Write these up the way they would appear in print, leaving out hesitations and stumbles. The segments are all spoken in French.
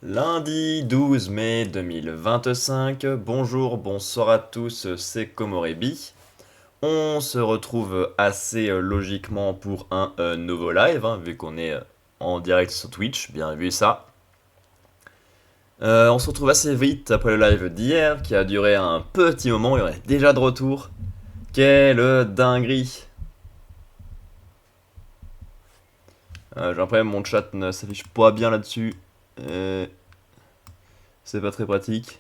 Lundi 12 mai 2025, bonjour, bonsoir à tous, c'est Komorebi. On se retrouve assez logiquement pour un nouveau live, hein, vu qu'on est en direct sur Twitch, bien vu ça. On se retrouve assez vite après le live d'hier, qui a duré un petit moment et on est déjà de retour. Quelle dinguerie! J'ai l'impression que mon chat ne s'affiche pas bien là-dessus. Euh, c'est pas très pratique.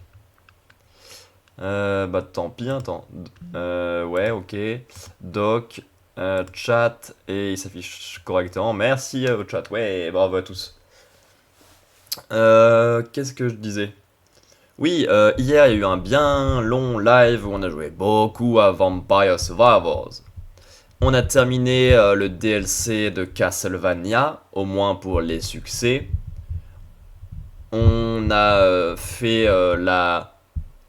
Bah tant pis, attends. Ouais, ok. Doc, chat, et il s'affiche correctement. Merci au chat, ouais, bravo à tous. Qu'est-ce que je disais? Oui, hier il y a eu un bien long live où on a joué beaucoup à Vampire Survivors. On a terminé le DLC de Castlevania, au moins pour les succès. On a fait la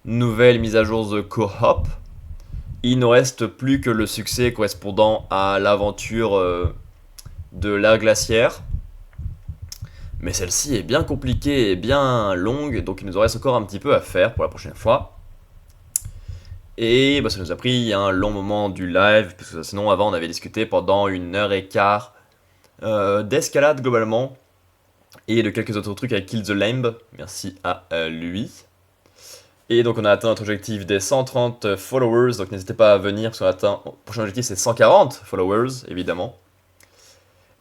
nouvelle mise à jour de Co-op. Il ne reste plus que le succès correspondant à l'aventure de l'ère glaciaire. Mais celle-ci est bien compliquée et bien longue, donc il nous en reste encore un petit peu à faire pour la prochaine fois. Et bah, ça nous a pris un long moment du live, parce que sinon avant on avait discuté pendant 1 heure et quart d'escalade globalement, et de quelques autres trucs avec Kill the Lamb, merci à lui. Et donc on a atteint notre objectif des 130 followers, donc n'hésitez pas à venir, parce qu'on a atteint, le prochain objectif c'est 140 followers, évidemment.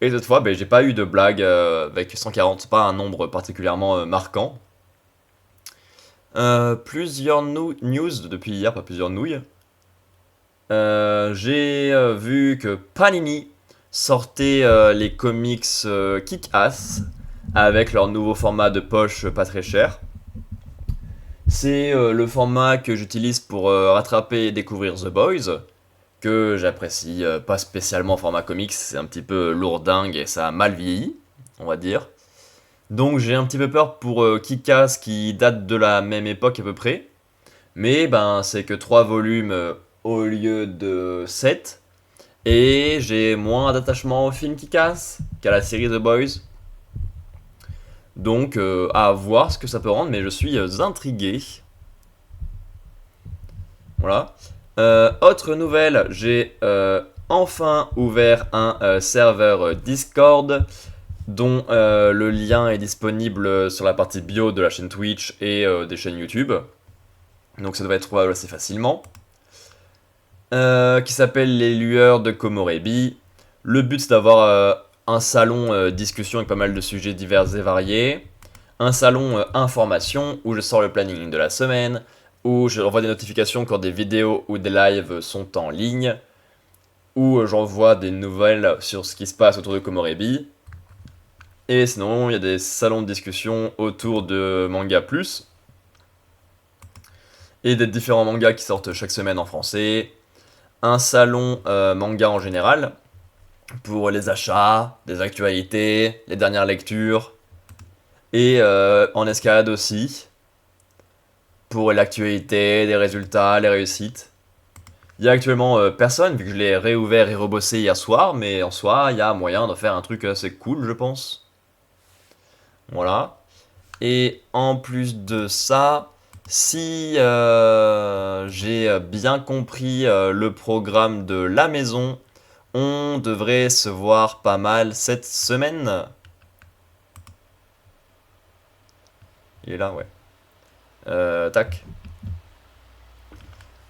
Et cette fois, ben, j'ai pas eu de blague avec 140, c'est pas un nombre particulièrement marquant. Plusieurs news depuis hier, pas plusieurs nouilles. J'ai vu que Panini sortait les comics Kick-Ass avec leur nouveau format de poche pas très cher. C'est le format que j'utilise pour rattraper et découvrir The Boys, que j'apprécie pas spécialement en format comics, c'est un petit peu lourdingue et ça a mal vieilli, on va dire. Donc j'ai un petit peu peur pour Kick-Ass qui date de la même époque à peu près. Mais ben c'est que 3 volumes au lieu de 7. Et j'ai moins d'attachement au film Kick-Ass qu'à la série The Boys. Donc à voir ce que ça peut rendre, mais je suis intrigué. Voilà. Autre nouvelle, j'ai enfin ouvert un serveur Discord dont le lien est disponible sur la partie bio de la chaîne Twitch et des chaînes YouTube. Donc ça devrait être trouvable assez facilement. Qui s'appelle Les Lueurs de Komorebi. Le but c'est d'avoir un salon discussion avec pas mal de sujets divers et variés. Un salon information où je sors le planning de la semaine, où je envoie des notifications quand des vidéos ou des lives sont en ligne, où j'envoie des nouvelles sur ce qui se passe autour de Komorebi. Et sinon, il y a des salons de discussion autour de Manga Plus. Et des différents mangas qui sortent chaque semaine en français. Un salon manga en général, pour les achats, des actualités, les dernières lectures. Et en escalade aussi, pour l'actualité, les résultats, les réussites. Il y a actuellement personne, vu que je l'ai réouvert et rebossé hier soir, mais en soi, il y a moyen de faire un truc assez cool, je pense. Voilà. Et en plus de ça, si j'ai bien compris le programme de la maison, on devrait se voir pas mal cette semaine. Il est là, ouais. Tac.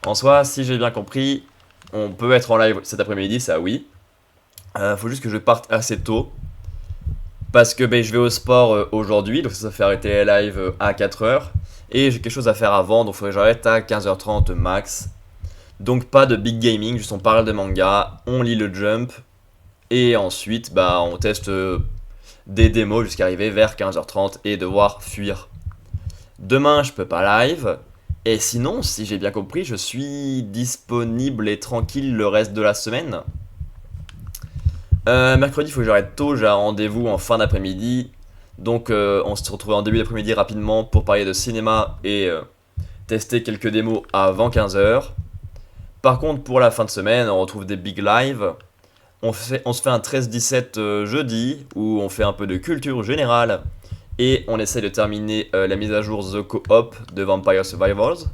En soi, si j'ai bien compris, on peut être en live cet après-midi, ça oui. Faut juste que je parte assez tôt. Parce que ben, je vais au sport aujourd'hui, donc ça fait arrêter les lives à 4h. Et j'ai quelque chose à faire avant, donc il faudrait que j'arrête à 15h30 max. Donc pas de big gaming, juste on parle de manga, on lit le jump. Et ensuite, bah, on teste des démos jusqu'à arriver vers 15h30 et devoir fuir. Demain, je peux pas live. Et sinon, si j'ai bien compris, je suis disponible et tranquille le reste de la semaine. Mercredi, il faut que j'arrête tôt, j'ai un rendez-vous en fin d'après-midi. Donc on se retrouve en début d'après-midi rapidement pour parler de cinéma et tester quelques démos avant 15h. Par contre, pour la fin de semaine, on retrouve des big lives. On se fait un 13-17 jeudi où on fait un peu de culture générale Et on essaie de terminer la mise à jour The Co-op de Vampire Survivors.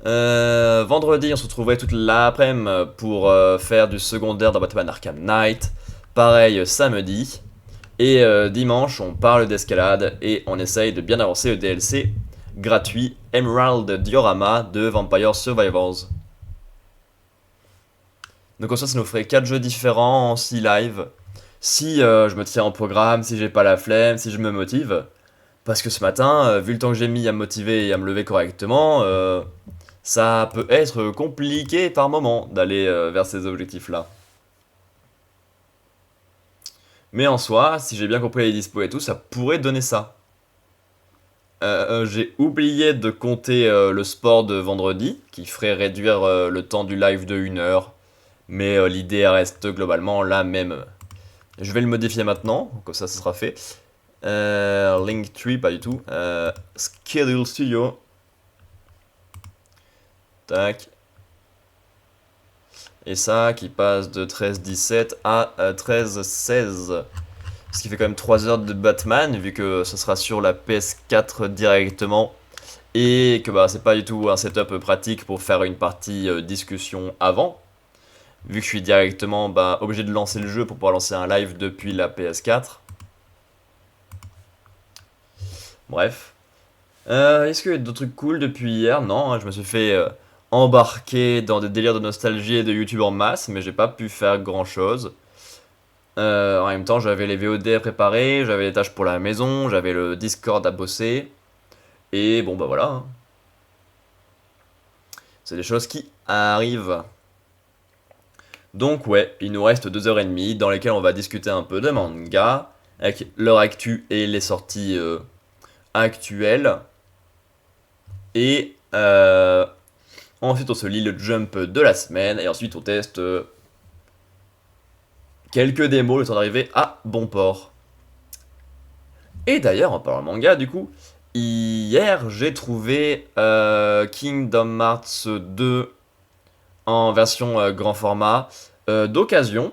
Vendredi, on se retrouverait toute l'après-midi pour faire du secondaire dans Batman Arkham Knight. Pareil samedi. Et dimanche, on parle d'escalade et on essaye de bien avancer le DLC gratuit Emerald Diorama de Vampire Survivors. Donc en soi, ça nous ferait 4 jeux différents en 6 lives. Si je me tiens en programme, si j'ai pas la flemme, si je me motive. Parce que ce matin, vu le temps que j'ai mis à me motiver et à me lever correctement, ça peut être compliqué par moment d'aller vers ces objectifs-là. Mais en soi, si j'ai bien compris les dispos et tout, ça pourrait donner ça. J'ai oublié de compter le sport de vendredi, qui ferait réduire le temps du live de 1 heure. Mais l'idée reste globalement la même. Je vais le modifier maintenant, comme ça sera fait. Linktree, pas du tout. Schedule Studio. Tac. Et ça qui passe de 13-17 à 13-16. Ce qui fait quand même 3 heures de Batman, vu que ça sera sur la PS4 directement. Et que bah, c'est pas du tout un setup pratique pour faire une partie discussion avant. Vu que je suis directement obligé de lancer le jeu pour pouvoir lancer un live depuis la PS4. Bref. Est-ce qu'il y a d'autres trucs cool depuis hier? Non, hein, je me suis fait embarquer dans des délires de nostalgie et de YouTube en masse, mais j'ai pas pu faire grand chose. En même temps, j'avais les VOD à préparer, j'avais les tâches pour la maison, j'avais le Discord à bosser. Et bon, bah voilà, hein. C'est des choses qui arrivent. Donc ouais, il nous reste 2h30 dans lesquelles on va discuter un peu de manga, avec leur actu et les sorties actuelles. Et ensuite on se lit le jump de la semaine, et ensuite on teste quelques démos le temps d'arriver à bon port. Et d'ailleurs, en parlant de manga, du coup, hier j'ai trouvé Kingdom Hearts 2 en version grand format d'occasion.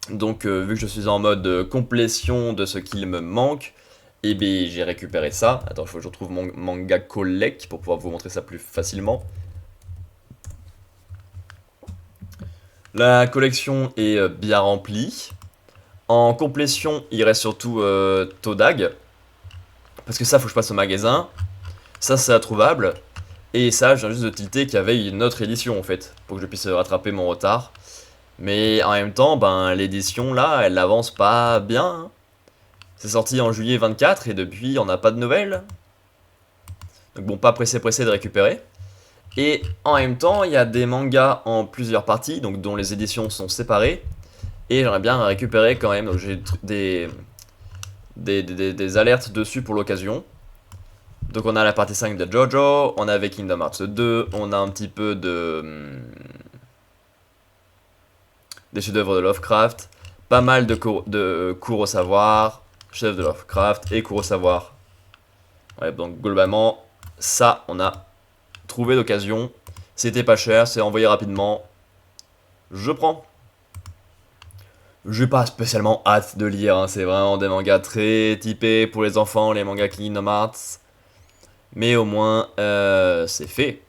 Donc, vu que je suis en mode complétion de ce qu'il me manque, et bien j'ai récupéré ça. Attends, il faut que je retrouve mon manga collect pour pouvoir vous montrer ça plus facilement. La collection est bien remplie. En complétion, il reste surtout Todag. Parce que ça, faut que je passe au magasin. Ça, c'est introuvable. Et ça, je viens juste de tilter qu'il y avait une autre édition en fait, pour que je puisse rattraper mon retard. Mais en même temps, l'édition là, elle n'avance pas bien, hein. C'est sorti en juillet 24 et depuis, on n'a pas de nouvelles. Donc bon, pas pressé de récupérer. Et en même temps, il y a des mangas en plusieurs parties, donc dont les éditions sont séparées. Et j'aimerais bien récupérer quand même, donc j'ai des alertes dessus pour l'occasion. Donc on a la partie 5 de Jojo, on avait Kingdom Hearts 2, on a un petit peu des chefs-d'œuvre de Lovecraft, pas mal de cours au savoir, chefs de Lovecraft et cours au savoir. Ouais, donc globalement, ça on a trouvé d'occasion. C'était pas cher, c'est envoyé rapidement. Je prends. J'ai pas spécialement hâte de lire, hein. C'est vraiment des mangas très typés pour les enfants, les mangas Kingdom Hearts. Mais au moins, c'est fait.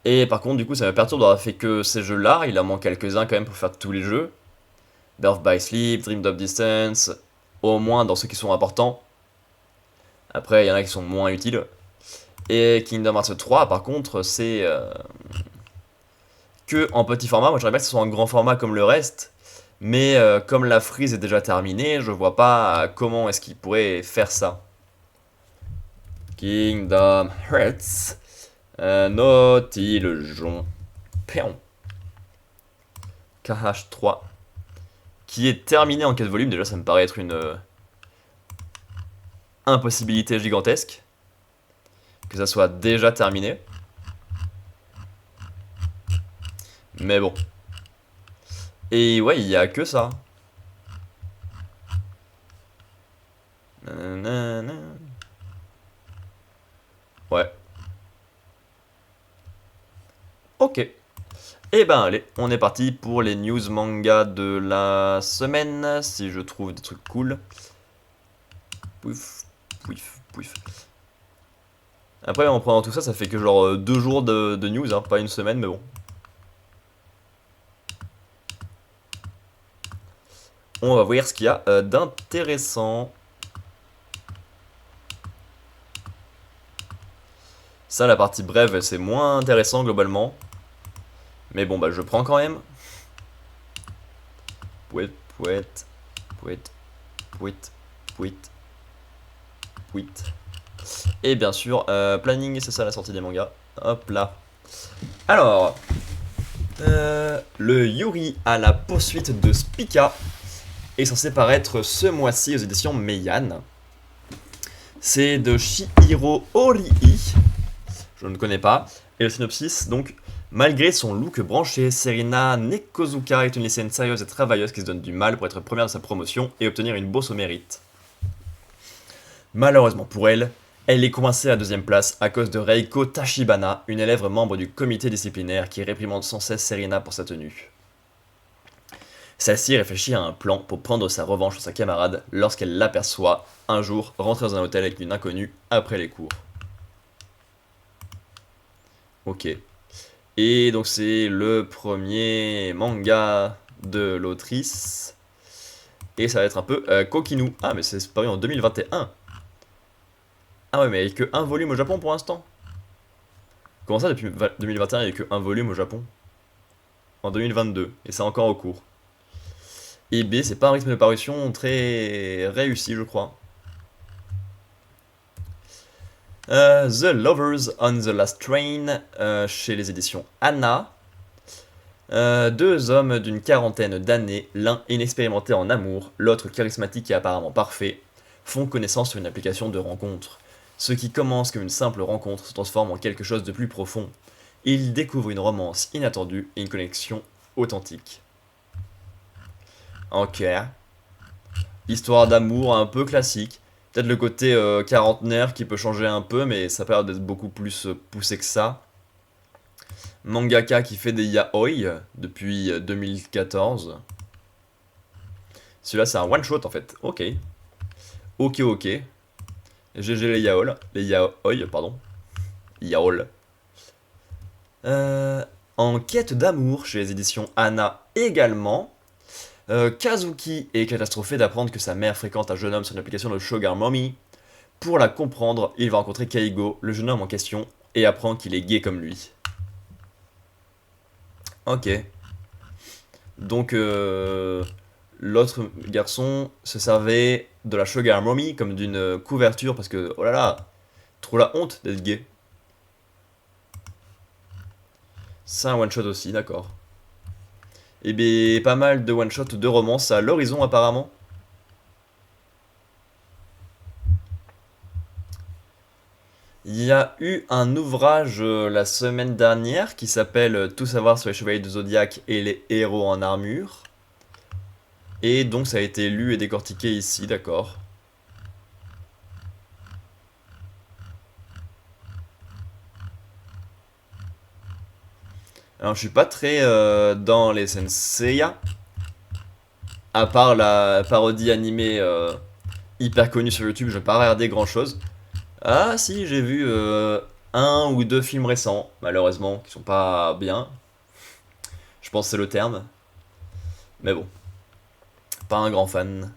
Et par contre, du coup, ça me perturbe d'avoir fait que ces jeux-là. Il en manque quelques-uns quand même pour faire tous les jeux. Birth by Sleep, Dream of Distance, au moins dans ceux qui sont importants. Après, il y en a qui sont moins utiles. Et Kingdom Hearts 3, par contre, c'est que en petit format. Moi, j'aimerais bien que ce soit en grand format comme le reste. Mais comme la frise est déjà terminée, je vois pas comment est-ce qu'ils pourraient faire ça. Kingdom Hearts. Nautiljon. Péon. KH3. Qui est terminé en 4 volumes. Déjà, ça me paraît être une impossibilité gigantesque. Que ça soit déjà terminé. Mais bon. Et ouais, il y a que ça. Nanana. Ouais. Ok. Et ben allez, on est parti pour les news manga de la semaine, si je trouve des trucs cool. Pouf, pouf, pouf. Après, en prenant tout ça, ça fait que genre 2 jours de news, hein, pas une semaine, mais bon. On va voir ce qu'il y a d'intéressant. Ça, la partie brève, c'est moins intéressant globalement. Mais bon, bah je prends quand même. Pouet, pouet, pouet, pouet, pouet, pouet. Et bien sûr, planning, c'est ça la sortie des mangas. Hop là. Alors, le Yuri à la poursuite de Spica est censé paraître ce mois-ci aux éditions Meian. C'est de Shihiro Horii. Je ne connais pas. Et le synopsis, donc, malgré son look branché, Serena Nekozuka est une lycéenne sérieuse et travailleuse qui se donne du mal pour être première de sa promotion et obtenir une bourse au mérite. Malheureusement pour elle, elle est coincée à la deuxième place à cause de Reiko Tachibana, une élève membre du comité disciplinaire qui réprimande sans cesse Serena pour sa tenue. Celle-ci réfléchit à un plan pour prendre sa revanche sur sa camarade lorsqu'elle l'aperçoit un jour rentrer dans un hôtel avec une inconnue après les cours. Ok. Et donc c'est le premier manga de l'autrice. Et ça va être un peu Kokinu. Ah mais c'est paru en 2021. Ah ouais mais il n'y a que un volume au Japon pour l'instant. Comment ça depuis 2021 il n'y a que un volume au Japon? En 2022. Et c'est encore au cours. Et B c'est pas un rythme de parution très réussi je crois. The Lovers on the Last Train, chez les éditions Anna. Deux hommes d'une quarantaine d'années, l'un inexpérimenté en amour, l'autre charismatique et apparemment parfait, font connaissance sur une application de rencontre. Ce qui commence comme une simple rencontre se transforme en quelque chose de plus profond. Ils découvrent une romance inattendue et une connexion authentique. Ok. Histoire d'amour un peu classique. Peut-être le côté quarantenaire qui peut changer un peu, mais ça a l'air d'être beaucoup plus poussé que ça. Mangaka qui fait des yaoi depuis 2014. Celui-là, c'est un one-shot en fait. Ok. Ok, ok. GG les yaoi. Les yaoi, pardon. Yaol. En quête d'amour chez les éditions Anna également. Kazuki est catastrophé d'apprendre que sa mère fréquente un jeune homme sur une application de Sugar Mommy. Pour la comprendre, il va rencontrer Keigo, le jeune homme en question, et apprend qu'il est gay comme lui. Ok. Donc, l'autre garçon se servait de la Sugar Mommy comme d'une couverture parce que, oh là là, trop la honte d'être gay. C'est un one-shot aussi, d'accord. Et bien, pas mal de one-shot de romance à l'horizon apparemment. Il y a eu un ouvrage la semaine dernière qui s'appelle Tout savoir sur les chevaliers du Zodiac et les héros en armure. Et donc ça a été lu et décortiqué ici, d'accord. Alors je suis pas très dans les Senseiya, à part la parodie animée hyper connue sur YouTube, je vais pas regarder grand chose. Ah si, j'ai vu un ou deux films récents, malheureusement, qui sont pas bien. Je pense que c'est le terme. Mais bon, pas un grand fan.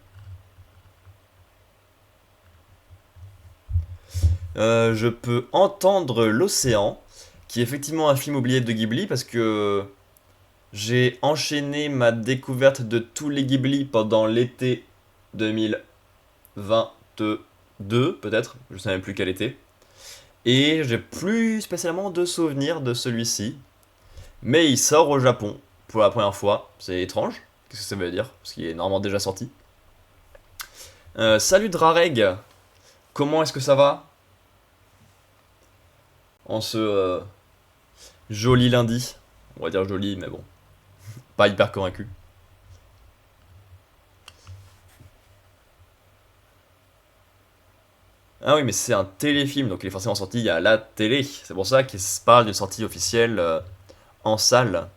Je peux entendre l'océan, qui est effectivement un film oublié de Ghibli, parce que j'ai enchaîné ma découverte de tous les Ghibli pendant l'été 2022, peut-être, je ne sais même plus quel été. Et j'ai plus spécialement de souvenirs de celui-ci. Mais il sort au Japon pour la première fois, c'est étrange. Qu'est-ce que ça veut dire? Parce qu'il est normalement déjà sorti. Salut Drareg, comment est-ce que ça va? En ce joli lundi. On va dire joli, mais bon, pas hyper convaincu. Ah oui, mais c'est un téléfilm, donc il est forcément sorti à la télé. C'est pour ça qu'il se parle d'une sortie officielle en salle.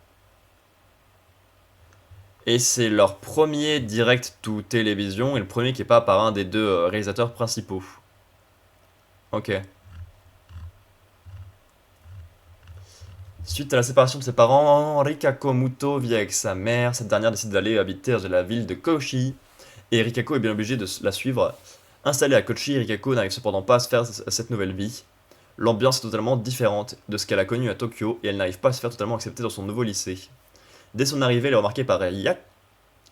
Et c'est leur premier direct to télévision et le premier qui est pas par un des deux réalisateurs principaux. Ok. Suite à la séparation de ses parents, Rikako Muto vit avec sa mère. Cette dernière décide d'aller habiter dans la ville de Kochi. Et Rikako est bien obligé de la suivre. Installée à Kochi, Rikako n'arrive cependant pas à se faire cette nouvelle vie. L'ambiance est totalement différente de ce qu'elle a connu à Tokyo et elle n'arrive pas à se faire totalement accepter dans son nouveau lycée. Dès son arrivée, elle est remarquée par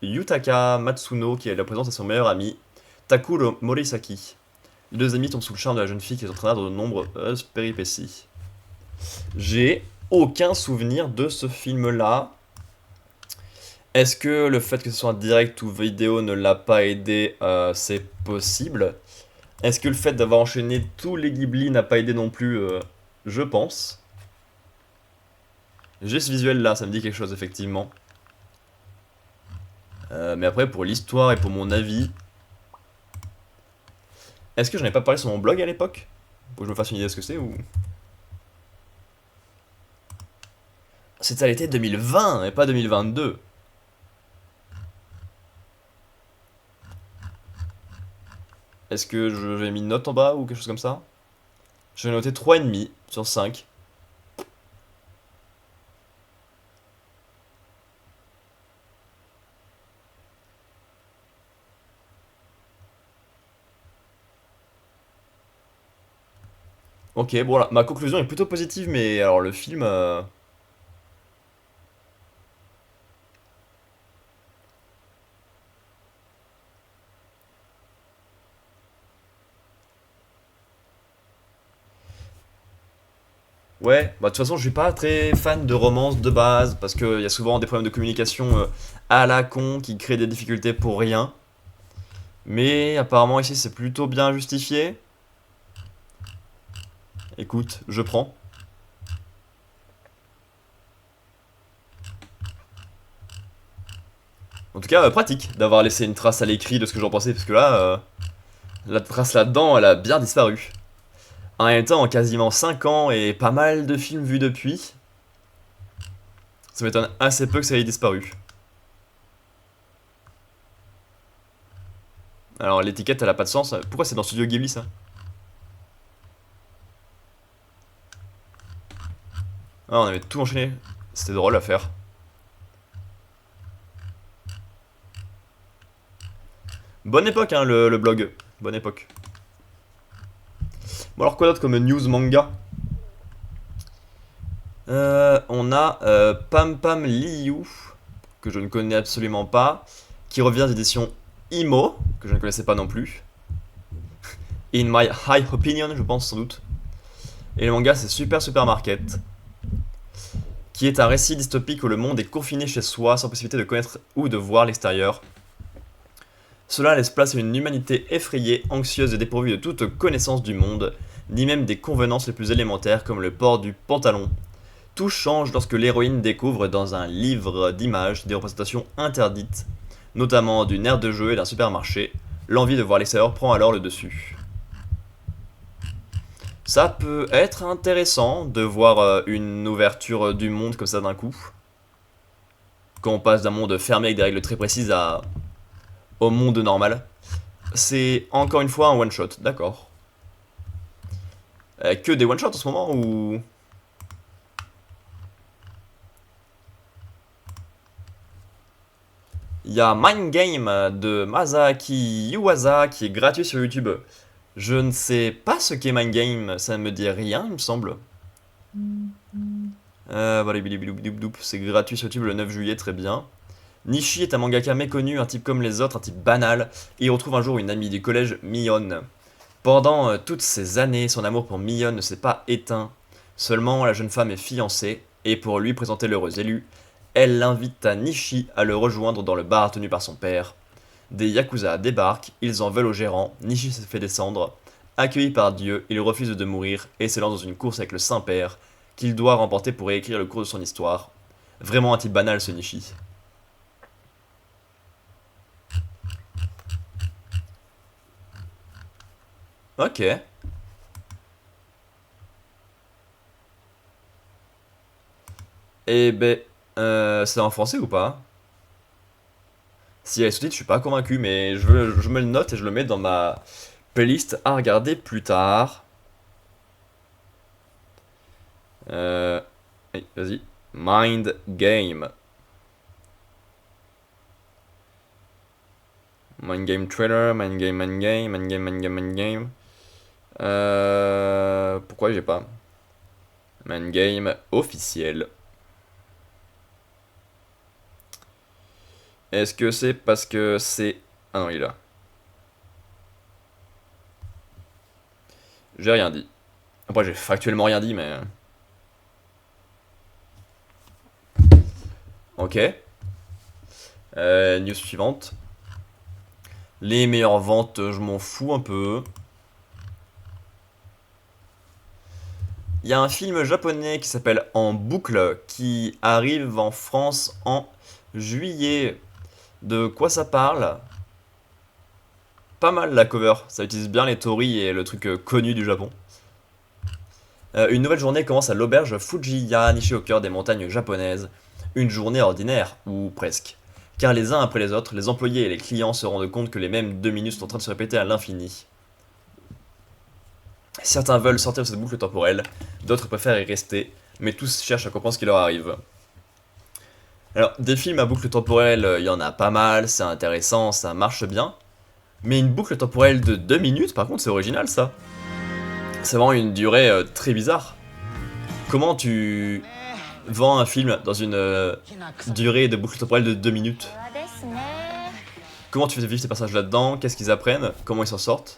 Yutaka Matsuno qui la présente à son meilleur ami, Takuro Morisaki. Les deux amis tombent sous le charme de la jeune fille qui les entraînera dans de nombreuses péripéties. J'ai aucun souvenir de ce film-là. Est-ce que le fait que ce soit un direct ou vidéo ne l'a pas aidé? C'est possible. Est-ce que le fait d'avoir enchaîné tous les Ghibli n'a pas aidé non plus? Je pense. J'ai ce visuel-là, ça me dit quelque chose, effectivement. Mais après, pour l'histoire et pour mon avis... Est-ce que j'en ai pas parlé sur mon blog à l'époque? Pour que je me fasse une idée de ce que c'est ou... C'était à l'été 2020 et pas 2022. Est-ce que j'ai mis une note en bas ou quelque chose comme ça? J'ai noté 3,5 sur 5. Ok, bon là, ma conclusion est plutôt positive, mais alors le film... Ouais, bah de toute façon je suis pas très fan de romance de base, parce qu'il y a souvent des problèmes de communication à la con qui créent des difficultés pour rien. Mais apparemment ici c'est plutôt bien justifié. Écoute, je prends. En tout cas, pratique d'avoir laissé une trace à l'écrit de ce que j'en pensais, parce que là, la trace là-dedans, elle a bien disparu. En même temps, en quasiment 5 ans et pas mal de films vus depuis, ça m'étonne assez peu que ça ait disparu. Alors l'étiquette, elle a pas de sens. Pourquoi c'est dans Studio Ghibli ça? Ah, on avait tout enchaîné. C'était drôle à faire. Bonne époque, hein, le blog. Bonne époque. Bon, alors quoi d'autre comme news manga? On a Pam Pam Liu, que je ne connais absolument pas, qui revient d'édition Imo, que je ne connaissais pas non plus. In My High Opinion, je pense sans doute. Et le manga, c'est Super Supermarket, qui est un récit dystopique où le monde est confiné chez soi sans possibilité de connaître ou de voir l'extérieur. Cela laisse place à une humanité effrayée, anxieuse et dépourvue de toute connaissance du monde, ni même des convenances les plus élémentaires comme le port du pantalon. Tout change lorsque l'héroïne découvre dans un livre d'images des représentations interdites, notamment d'une aire de jeu et d'un supermarché. L'envie de voir l'extérieur prend alors le dessus. Ça peut être intéressant de voir une ouverture du monde comme ça d'un coup. Quand on passe d'un monde fermé avec des règles très précises au monde normal. C'est encore une fois un one shot, d'accord. Que des one shots en ce moment ou... Il y a Mind Game de Masaaki Yuasa qui est gratuit sur YouTube. Je ne sais pas ce qu'est Mind Game, ça ne me dit rien, il me semble. Voilà, c'est gratuit sur YouTube le 9 juillet, très bien. Nishi est un mangaka méconnu, un type comme les autres, un type banal, et il retrouve un jour une amie du collège, Mion. Pendant toutes ces années, son amour pour Mion ne s'est pas éteint. Seulement, la jeune femme est fiancée, et pour lui présenter l'heureux élu, elle l'invite à Nishi à le rejoindre dans le bar tenu par son père. Des Yakuza débarquent, ils en veulent au gérant, Nishi se fait descendre. Accueilli par Dieu, il refuse de mourir et se lance dans une course avec le Saint-Père, qu'il doit remporter pour réécrire le cours de son histoire. Vraiment un type banal ce Nishi. Ok. Et ben, c'est en français ou pas? Si elle est sous-titre, je suis pas convaincu, mais je me le note et je le mets dans ma playlist à regarder plus tard. Vas-y. Mind Game. Mind Game trailer, Mind Game, Mind Game, Mind Game, Mind Game, Mind Game. Pourquoi j'ai pas Mind Game officiel. Est-ce que c'est parce que c'est... Ah non, il est là. J'ai rien dit. Après, j'ai factuellement rien dit, mais... Ok. News suivante. Les meilleures ventes, je m'en fous un peu. Il y a un film japonais qui s'appelle En boucle qui arrive en France en juillet. De quoi ça parle? Pas mal la cover, ça utilise bien les torii et le truc connu du Japon. Une nouvelle journée commence à l'auberge Fujiya, nichée au cœur des montagnes japonaises. Une journée ordinaire, ou presque. Car les uns après les autres, les employés et les clients se rendent compte que les mêmes 2 minutes sont en train de se répéter à l'infini. Certains veulent sortir de cette boucle temporelle, d'autres préfèrent y rester, mais tous cherchent à comprendre ce qui leur arrive. Alors, des films à boucle temporelle, il y en a pas mal, c'est intéressant, ça marche bien. Mais une boucle temporelle de 2 minutes, par contre, c'est original ça. C'est vraiment une durée très bizarre. Comment tu vends un film dans une durée de boucle temporelle de 2 minutes? Comment tu fais vivre ces personnages là-dedans? Qu'est-ce qu'ils apprennent? Comment ils s'en sortent?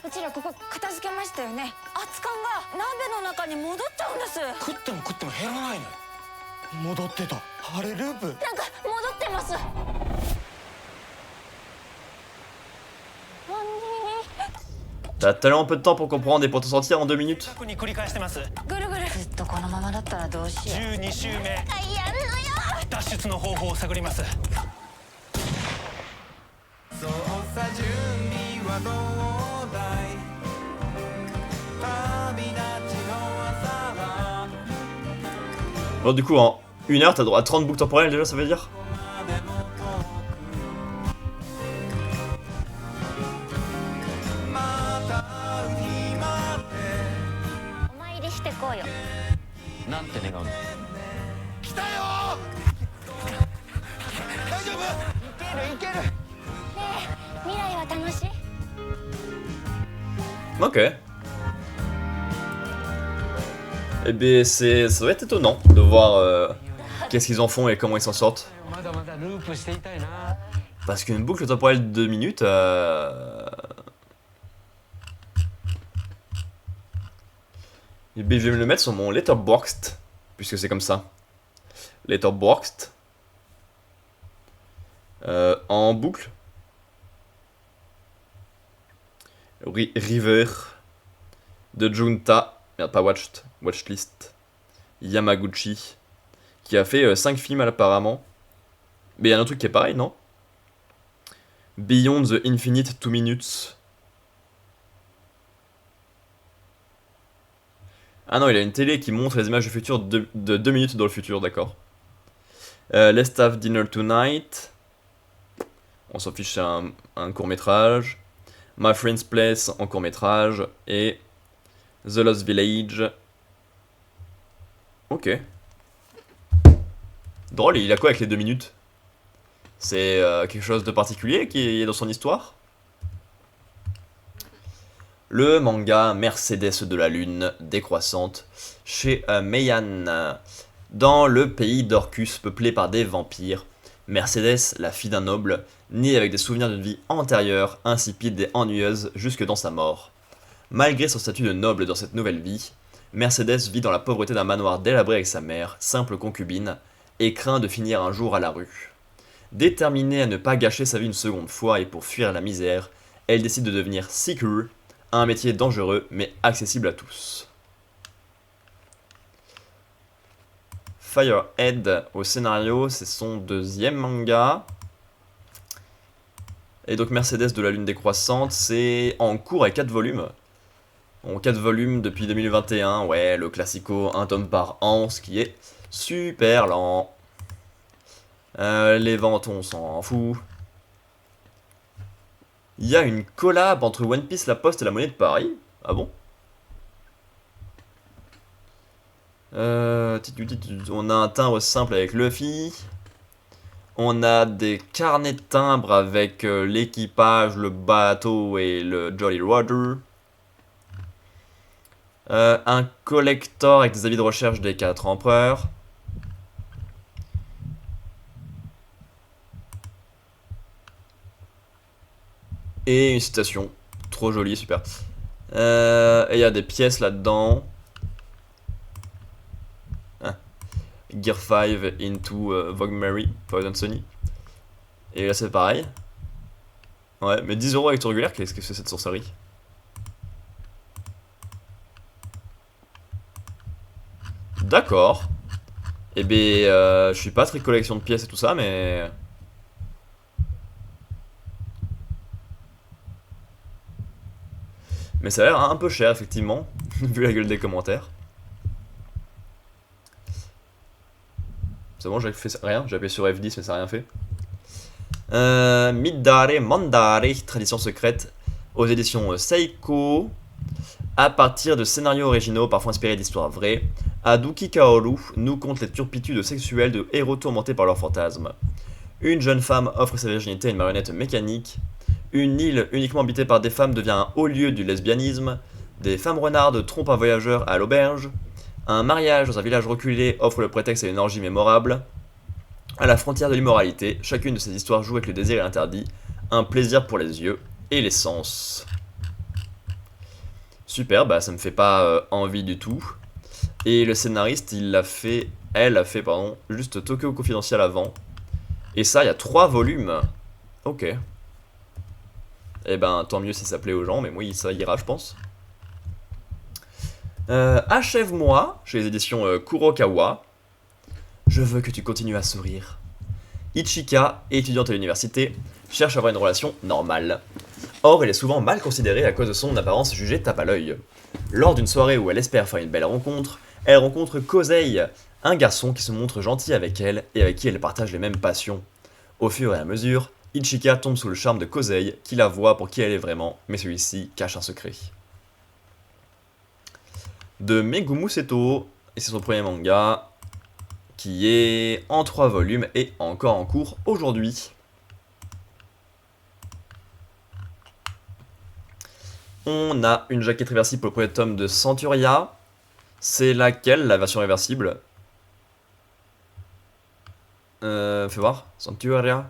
うちらここ片付けましたよね。熱燗が鍋の中に戻っちゃうんです。食っても食っても減らないの。戻ってた。あれループ。なんか戻ってます。 T'as tellement peu de temps pour comprendre et pour te sortir en 2 minutes. 過去に繰り返してます。ぐるぐる。ずっとこのままだったらどうしよう。12週目。やんのよ。脱出の方法を探ります。そうさ準備はどうだい。旅立ちの朝は。 Bon, du coup, en 1 heure, t'as droit à 30 boucles temporelles déjà, ça veut dire? お参りしてこうよ。なんて願うの。来たよ。大丈夫。いけるいける。ねえ、未来は楽しい？ Ok. Eh bien, ça doit être étonnant de voir qu'est-ce qu'ils en font et comment ils s'en sortent. まだまだループしていたいな。 Parce qu'une boucle temporelle de 2 minutes... Eh bien, je vais me le mettre sur mon Letterboxd, puisque c'est comme ça. Letterboxd. En boucle. River. De Junta. Merde, pas Watched. Watchlist. Yamaguchi. Qui a fait 5 films apparemment. Mais il y a un autre truc qui est pareil, non? Beyond the Infinite 2 Minutes. Ah non, il a une télé qui montre les images du futur de 2 minutes dans le futur, d'accord. Let's Have Dinner Tonight. On s'en fiche, c'est un court-métrage. My Friend's Place en court-métrage. Et The Lost Village. Ok. Drôle, il a quoi avec les 2 minutes? C'est quelque chose de particulier qui est dans son histoire? Le manga Mercedes de la Lune décroissante chez Meian. Dans le pays d'Orcus peuplé par des vampires, Mercedes, la fille d'un noble, née avec des souvenirs d'une vie antérieure, insipide et ennuyeuse jusque dans sa mort. Malgré son statut de noble dans cette nouvelle vie, Mercedes vit dans la pauvreté d'un manoir délabré avec sa mère, simple concubine, et craint de finir un jour à la rue. Déterminée à ne pas gâcher sa vie une seconde fois et pour fuir la misère, elle décide de devenir Seeker, un métier dangereux mais accessible à tous. Firehead au scénario, c'est son 2e manga. Et donc Mercedes de la Lune décroissante, c'est en cours avec 4 volumes. En 4 volumes depuis 2021, ouais, le classico, un tome par an, ce qui est super lent. Les ventes, on s'en fout. Il y a une collab entre One Piece, La Poste et la Monnaie de Paris. Ah bon? On a un timbre simple avec Luffy. On a des carnets de timbres avec l'équipage, le bateau et le Jolly Roger. Un collector avec des avis de recherche des 4 empereurs. Et une citation. Trop jolie, super. Et il y a des pièces là-dedans. Gear 5 into Vogue Mary, Poison Sony. Et là c'est pareil. Ouais, mais 10 € avec tour régulière, qu'est-ce que c'est cette sorcellerie? D'accord. Eh ben, je suis pas très collection de pièces et tout ça, mais... Mais ça a l'air un peu cher, effectivement, vu la gueule des commentaires. C'est bon, j'ai fait rien, j'ai appuyé sur F10, mais ça n'a rien fait. Midare Mandare, tradition secrète, aux éditions Seiko. À partir de scénarios originaux, parfois inspirés d'histoires vraies, Haruki Kaoru nous conte les turpitudes sexuelles de héros tourmentés par leurs fantasmes. Une jeune femme offre sa virginité à une marionnette mécanique. Une île uniquement habitée par des femmes devient un haut lieu du lesbianisme. Des femmes renardes trompent un voyageur à l'auberge. Un mariage dans un village reculé offre le prétexte à une orgie mémorable. À la frontière de l'immoralité, chacune de ces histoires joue avec le désir et l'interdit, un plaisir pour les yeux et les sens. Super, bah ça me fait pas envie du tout. Et le scénariste, elle a fait, pardon, juste Tokyo Confidential avant. Et ça, il y a 3 volumes. Ok. Eh ben, tant mieux si ça plaît aux gens, mais moi, ça ira, je pense. Achève-moi, chez les éditions Kurokawa. Je veux que tu continues à sourire. Ichika, étudiante à l'université, cherche à avoir une relation normale. Or, elle est souvent mal considérée à cause de son apparence jugée tape à l'œil. Lors d'une soirée où elle espère faire une belle rencontre, elle rencontre Kosei, un garçon qui se montre gentil avec elle et avec qui elle partage les mêmes passions. Au fur et à mesure, Ichika tombe sous le charme de Kosei, qui la voit pour qui elle est vraiment, mais celui-ci cache un secret. De Megumu Seto, et c'est son premier manga, qui est en 3 volumes et encore en cours aujourd'hui. On a une jaquette réversible pour le premier tome de Centuria. C'est laquelle, la version réversible? Fais voir, Centuria.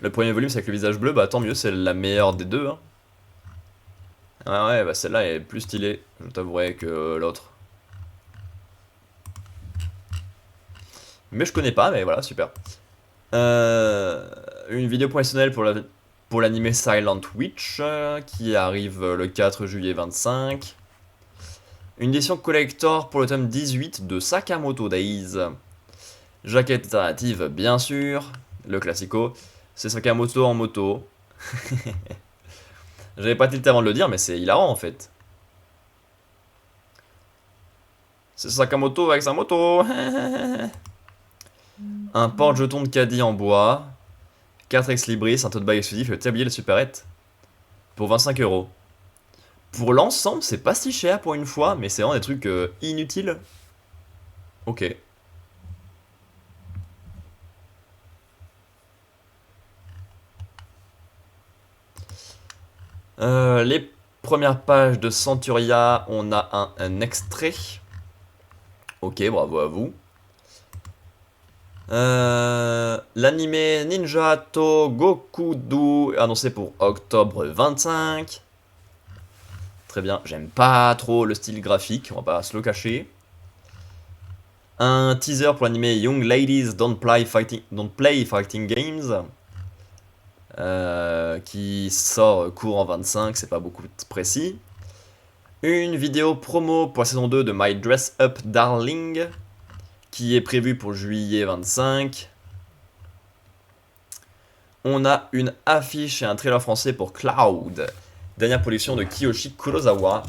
Le premier volume c'est avec le visage bleu, bah tant mieux, c'est la meilleure des deux. Hein. Ah ouais, bah celle-là est plus stylée, je t'avouerai, que l'autre. Mais je connais pas, mais voilà, super. Une vidéo promotionnelle pour l'anime Silent Witch, qui arrive le 4 juillet 25. Une édition collector pour le tome 18 de Sakamoto Days. Jaquette alternative, bien sûr. Le classico. C'est Sakamoto en moto. J'avais pas tilté avant de le dire, mais c'est hilarant en fait. C'est Sakamoto avec sa moto. Un porte-jeton de caddie en bois. 4 ex-libris, un tote bag exclusif et le tablier de supérette. Pour 25 €. Pour l'ensemble, c'est pas si cher pour une fois, mais c'est vraiment des trucs inutiles. Ok. Les premières pages de Centuria, on a un extrait. Ok, bravo à vous. L'anime Ninja to Gokudu annoncé pour octobre 25. Très bien, j'aime pas trop le style graphique, on va pas se le cacher. Un teaser pour l'anime Young Ladies Don't Play Fighting Games. Qui sort courant 25, c'est pas beaucoup précis. Une vidéo promo pour la saison 2 de My Dress Up Darling, qui est prévue pour juillet 25. On a une affiche et un trailer français pour Cloud, dernière production de Kiyoshi Kurosawa.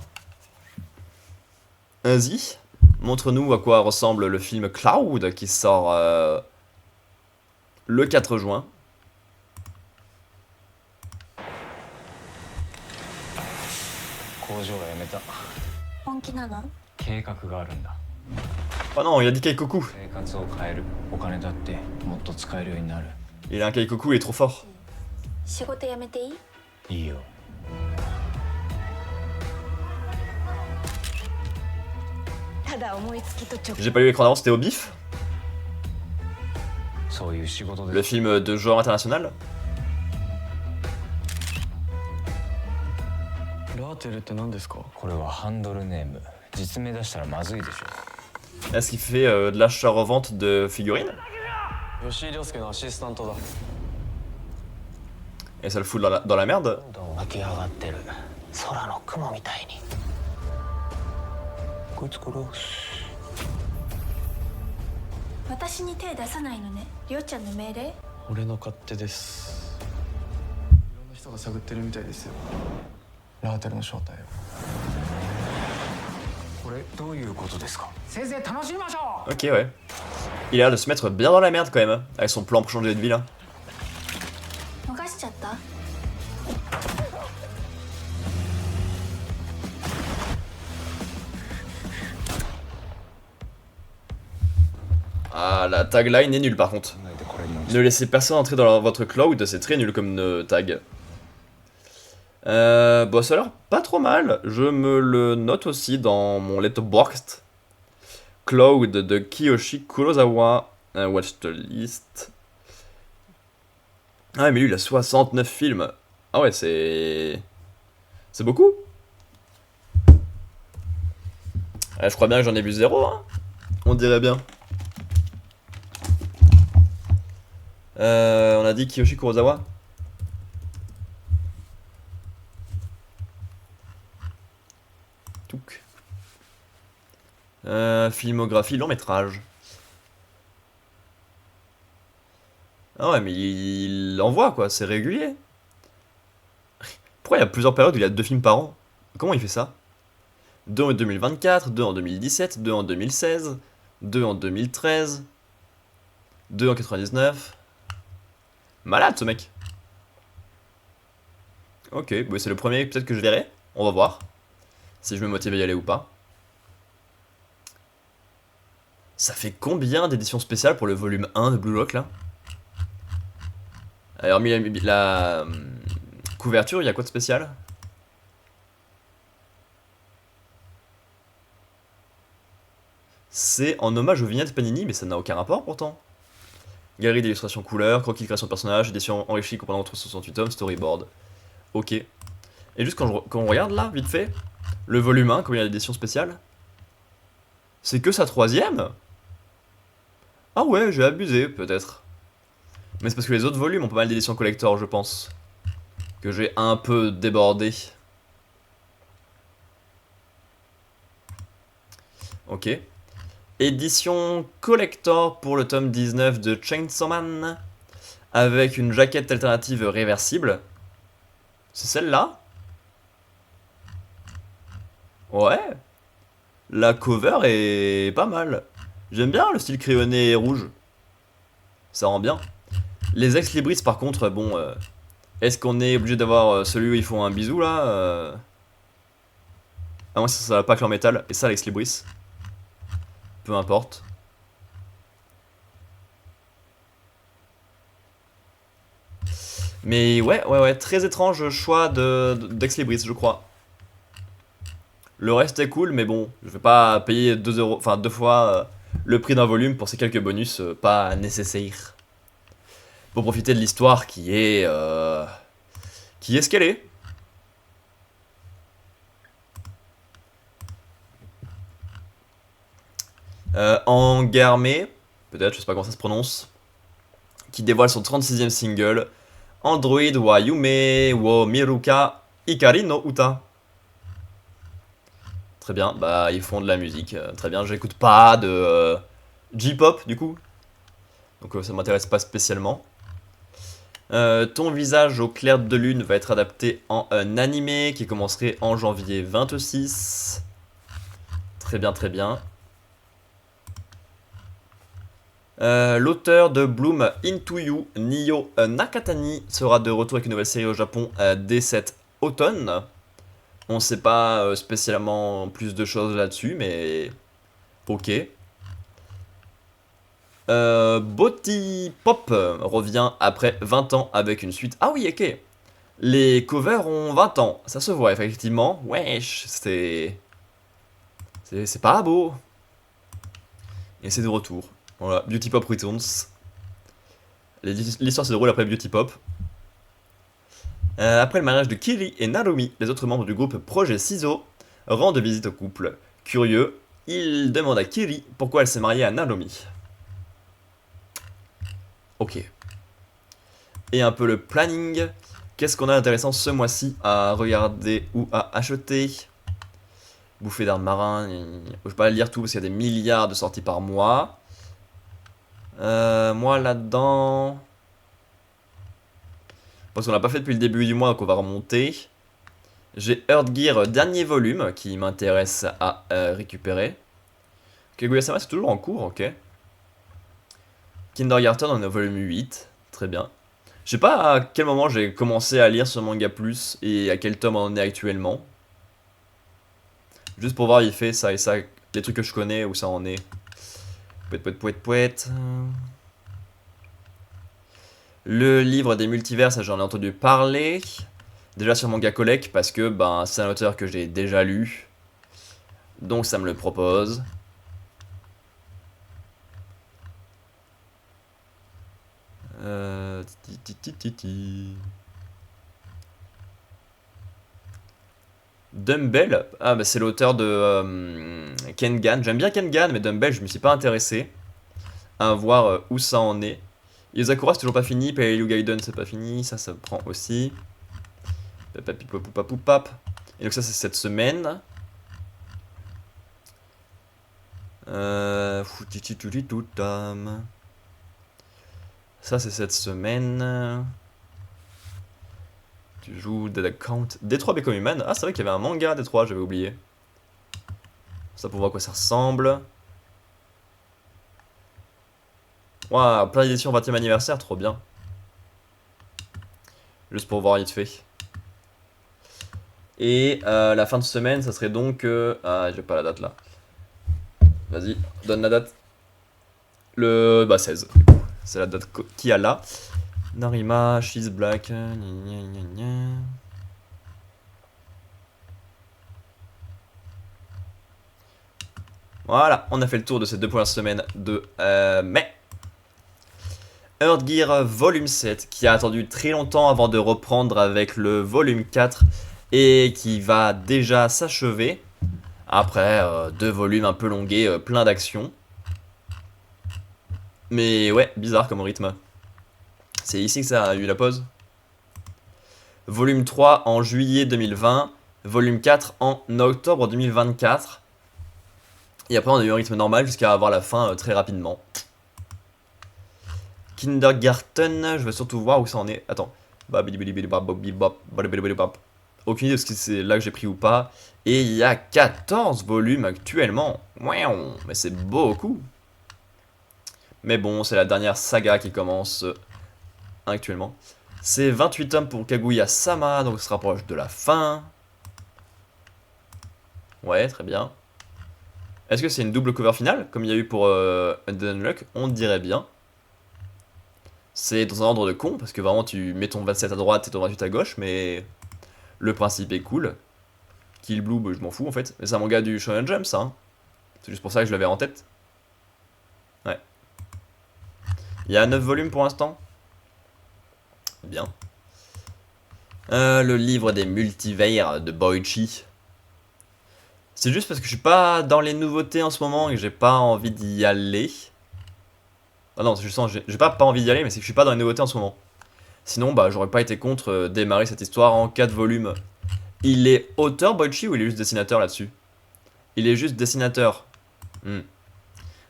Vas-y, montre-nous à quoi ressemble le film Cloud qui sort le 4 juin. 工場が辞めた本気なの？計画があるんだ Oh non, il a dit Kaikoku. 生活を変えるお金だってもっと使えるようになる Il a un Kaikoku, il est trop fort. 仕事辞めていい？いいよ ただ思いつきと直 J'ai pas lu l'écran d'avant, c'était au bif? そういう仕事 Le で film de genre international? ラーテルって何ですか？これはハンドルネーム実名出したらまずいでしょ Est-ce qu'il fait de l'achat-revente de figurines? 吉井亮介のアシスタントだ。 Et ça le fout dans la merde? どんどん湧き上がってる空の雲みたいにこいつ殺す私に手出さないのね。りょうちゃんの命令？俺の勝手です。いろんな人が探ってるみたいですよ。ラーテルの正体を。これどういうことですか先生楽しみましょ Ok, ouais. Il a l'air de se mettre bien dans la merde quand même, hein, avec son plan pour changer de vie là. 逃しちゃった？ Ah, la tagline est nulle par contre. うでこれに Ne laissez personne entrer dans votre cloud, c'est très nul comme tag. Bon, ça a l'air pas trop mal. Je me le note aussi dans mon letterboxd. Cloud de Kiyoshi Kurosawa. Watch the list. Ah, mais lui, il a 69 films. Ah ouais, c'est... C'est beaucoup. Je crois bien que j'en ai vu 0, hein. On dirait bien. On a dit Kiyoshi Kurosawa. Touk. Filmographie, long métrage. Ah ouais, mais il envoie quoi, c'est régulier. Pourquoi il y a plusieurs périodes où il y a 2 films par an? Comment il fait ça? 2 en 2024, 2 en 2017, 2 en 2016, 2 en 2013, 2 en 99. Malade ce mec. Ok, bon, c'est le premier peut-être que je verrai. On va voir si je me motive à y aller ou pas. Ça fait combien d'éditions spéciales pour le volume 1 de Blue Lock là? Alors, la couverture, il y a quoi de spécial? C'est en hommage aux vignettes Panini, mais ça n'a aucun rapport pourtant. Galerie d'illustration couleur, croquis de création de personnages, édition enrichie comprenant entre 68 tomes, storyboard. Ok. Et juste quand on regarde là, vite fait, le volume 1, comme il y a l'édition spéciale, c'est que sa 3ème? Ah ouais, j'ai abusé, peut-être. Mais c'est parce que les autres volumes ont pas mal d'éditions collector, je pense. Que j'ai un peu débordé. Ok. Édition collector pour le tome 19 de Chainsaw Man. Avec une jaquette alternative réversible. C'est celle-là? Ouais. La cover est pas mal. J'aime bien le style crayonné et rouge. Ça rend bien. Les ex-libris par contre, bon... est-ce qu'on est obligé d'avoir celui où ils font un bisou là Ah moi ça va pas que en métal. Et ça l'ex-libris. Peu importe. Mais ouais, très étrange choix d'ex-libris, je crois. Le reste est cool, mais bon, je vais pas payer 2 euros, enfin 2 fois le prix d'un volume pour ces quelques bonus pas nécessaires. Pour profiter de l'histoire qui est ce qu'elle est. Angarme, peut-être, je sais pas comment ça se prononce, qui dévoile son 36e single, Android wa Yume wo Miruka Ikari no Uta. Très bien, bah ils font de la musique, très bien, j'écoute pas de J-pop du coup, donc ça m'intéresse pas spécialement. Ton visage au clair de lune va être adapté en un animé qui commencerait en janvier 26. Très bien, très bien. L'auteur de Bloom Into You, Nio Nakatani, sera de retour avec une nouvelle série au Japon dès cet automne. On ne sait pas spécialement plus de choses là-dessus, mais ok. Boti Pop revient après 20 ans avec une suite. Ah oui, ok. Les covers ont 20 ans, ça se voit effectivement. Wesh, c'est pas beau. Et c'est de retour. Voilà, Beauty Pop Returns. L'histoire se déroule après Beauty Pop. Après le mariage de Kiri et Naomi, les autres membres du groupe Projet Ciseaux rendent visite au couple. Curieux, il demande à Kiri pourquoi elle s'est mariée à Naomi. Ok. Et un peu le planning. Qu'est-ce qu'on a d'intéressant ce mois-ci à regarder ou à acheter? Bouffée d'armes marins. Je vais pas lire tout parce qu'il y a des milliards de sorties par mois. Moi là-dedans. Parce qu'on l'a pas fait depuis le début du mois, donc on va remonter. J'ai Earthgear dernier volume qui m'intéresse à récupérer. Kaguya-sama c'est toujours en cours, ok. Kindergarten on est au volume 8, très bien. Je sais pas à quel moment j'ai commencé à lire ce manga plus et à quel tome on en est actuellement. Juste pour voir il fait ça et ça, les trucs que je connais, où ça en est. Pouet. Le livre des multivers, ça j'en ai entendu parler. Déjà sur Manga Collect parce que ben, c'est un auteur que j'ai déjà lu. Donc ça me le propose. Dumbbell, ah bah c'est l'auteur de Kengan. J'aime bien Kengan, mais Dumbbell je me suis pas intéressé à voir où ça en est. Yozakura c'est toujours pas fini, Pailu Gaiden c'est pas fini, ça prend aussi. Et donc ça c'est cette semaine. Ça c'est cette semaine. Tu joues Dead Account. Détroit Become Human. Ah c'est vrai qu'il y avait un manga à Détroit, j'avais oublié. Ça pour voir à quoi ça ressemble. Waouh, plein d'éditions 20ème anniversaire, trop bien. Juste pour voir vite fait. Et la fin de semaine, ça serait donc... Ah, j'ai pas la date là. Vas-y, donne la date. Le... Bah 16. C'est la date qu'il y a là. Narima, She's Black. Voilà, on a fait le tour de ces 2 premières semaines de mai. Earthgear volume 7 qui a attendu très longtemps avant de reprendre avec le volume 4 et qui va déjà s'achever après 2 volumes un peu longués, plein d'actions. Mais ouais, bizarre comme rythme. C'est ici que ça a eu la pause. Volume 3 en juillet 2020, volume 4 en octobre 2024. Et après on a eu un rythme normal jusqu'à avoir la fin très rapidement. Kindergarten, je veux surtout voir où ça en est. Attends. Aucune idée de ce que c'est là que j'ai pris ou pas. Et il y a 14 volumes actuellement. Mais c'est beaucoup. Mais bon, c'est la dernière saga qui commence actuellement. C'est 28 tomes pour Kaguya-sama, donc on se rapproche de la fin. Ouais, très bien. Est-ce que c'est une double cover finale, comme il y a eu pour Undead Unluck? On dirait bien. C'est dans un ordre de con, parce que vraiment tu mets ton 27 à droite et ton 28 à gauche, mais le principe est cool. Kill Blue, bah, je m'en fous en fait. Mais c'est un manga du Shonen Jump ça. Hein. C'est juste pour ça que je l'avais en tête. Ouais. Il y a 9 volumes pour l'instant. Bien. Le livre des multivers de Boichi. C'est juste parce que je suis pas dans les nouveautés en ce moment et que j'ai pas envie d'y aller. Ah non, je sens, j'ai pas envie d'y aller, mais c'est que je suis pas dans les nouveautés en ce moment. Sinon, bah, j'aurais pas été contre démarrer cette histoire en 4 volumes. Il est auteur Boichi ou il est juste dessinateur là-dessus? Il est juste dessinateur.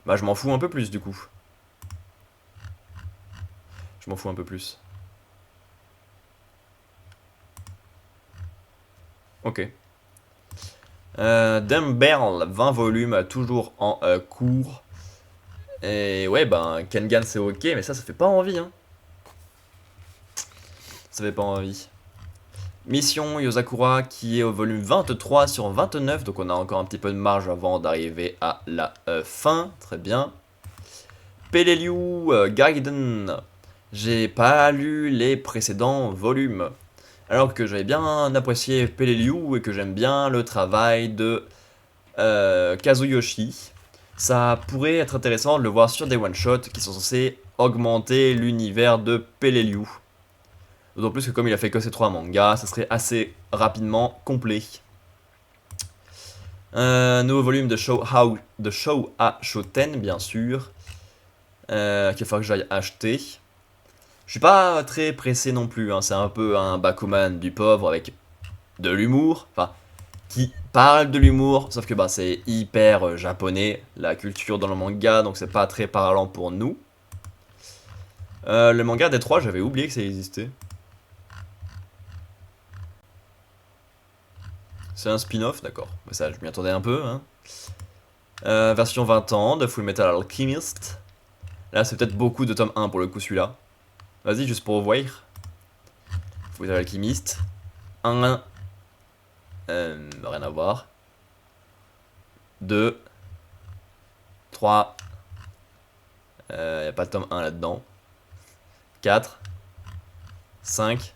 Bah, je m'en fous un peu plus du coup. Je m'en fous un peu plus. Ok. Dumbbell, 20 volumes, toujours en cours. Et ouais, ben, Kengan c'est ok, mais ça fait pas envie, hein. Ça fait pas envie. Mission Yozakura qui est au volume 23 sur 29, donc on a encore un petit peu de marge avant d'arriver à la fin, très bien. Peleliu Gaiden, j'ai pas lu les précédents volumes, alors que j'avais bien apprécié Peleliu et que j'aime bien le travail de Kazuyoshi. Ça pourrait être intéressant de le voir sur des one-shots qui sont censés augmenter l'univers de Peleliu. D'autant plus que comme il a fait que ces 3 mangas, ça serait assez rapidement complet. Nouveau volume de Show à Shoten, bien sûr. Qu'il va falloir que j'aille acheter. Je suis pas très pressé non plus, hein. C'est un peu un Bakuman du pauvre avec de l'humour. Enfin, qui parle de l'humour, sauf que bah, c'est hyper japonais, la culture dans le manga, donc c'est pas très parlant pour nous. Le manga des 3, j'avais oublié que ça existait. C'est un spin-off, d'accord. Ça, je m'y attendais un peu. Hein. Version 20 ans de Full Metal Alchemist. Là, c'est peut-être beaucoup de tome 1 pour le coup, celui-là. Vas-y, juste pour voir. Full Metal Alchemist. 1. Rien à voir. 2. 3. Y a pas de tome 1 là-dedans. 4. 5.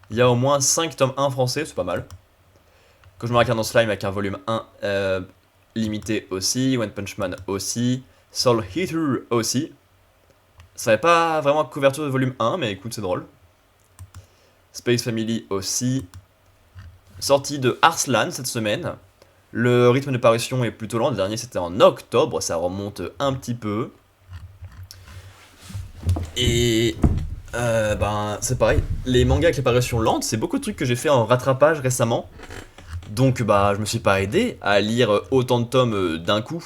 Il y a au moins 5 tomes 1 français, c'est pas mal. Que je me raconte dans Slime avec un volume 1 limité aussi, One Punch Man aussi, Soul Eater aussi. Ça n'avait pas vraiment couverture de volume 1, mais écoute, c'est drôle. Space Family aussi. Sortie de Arslan cette semaine. Le rythme de parution est plutôt lent, le dernier c'était en octobre, ça remonte un petit peu. Et ben c'est pareil, les mangas avec les parutions lentes, c'est beaucoup de trucs que j'ai fait en rattrapage récemment. Donc bah je me suis pas aidé à lire autant de tomes d'un coup.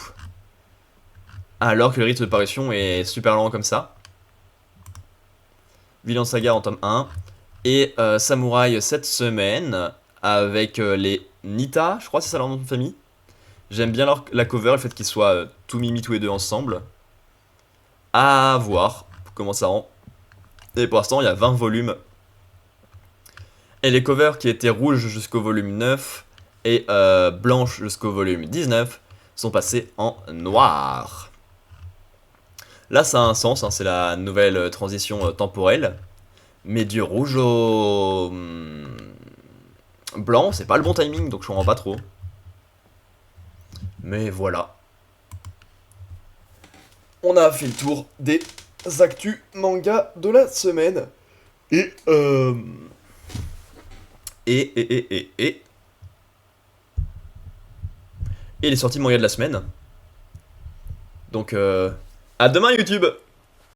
Alors que le rythme de parution est super lent comme ça. Villain Saga en tome 1. Et Samouraï cette semaine avec les Nita, je crois que c'est ça leur nom de famille. J'aime bien la cover, le fait qu'ils soient tout mimi tous les deux ensemble. À voir comment ça rend. Et pour l'instant il y a 20 volumes. Et les covers qui étaient rouges jusqu'au volume 9 et blanches jusqu'au volume 19 sont passées en noir. Là ça a un sens, hein, c'est la nouvelle transition temporelle. Mais du rouge au blanc, c'est pas le bon timing, donc je comprends pas trop. Mais voilà. On a fait le tour des actus manga de la semaine. Et et les sorties manga de la semaine. Donc à demain YouTube.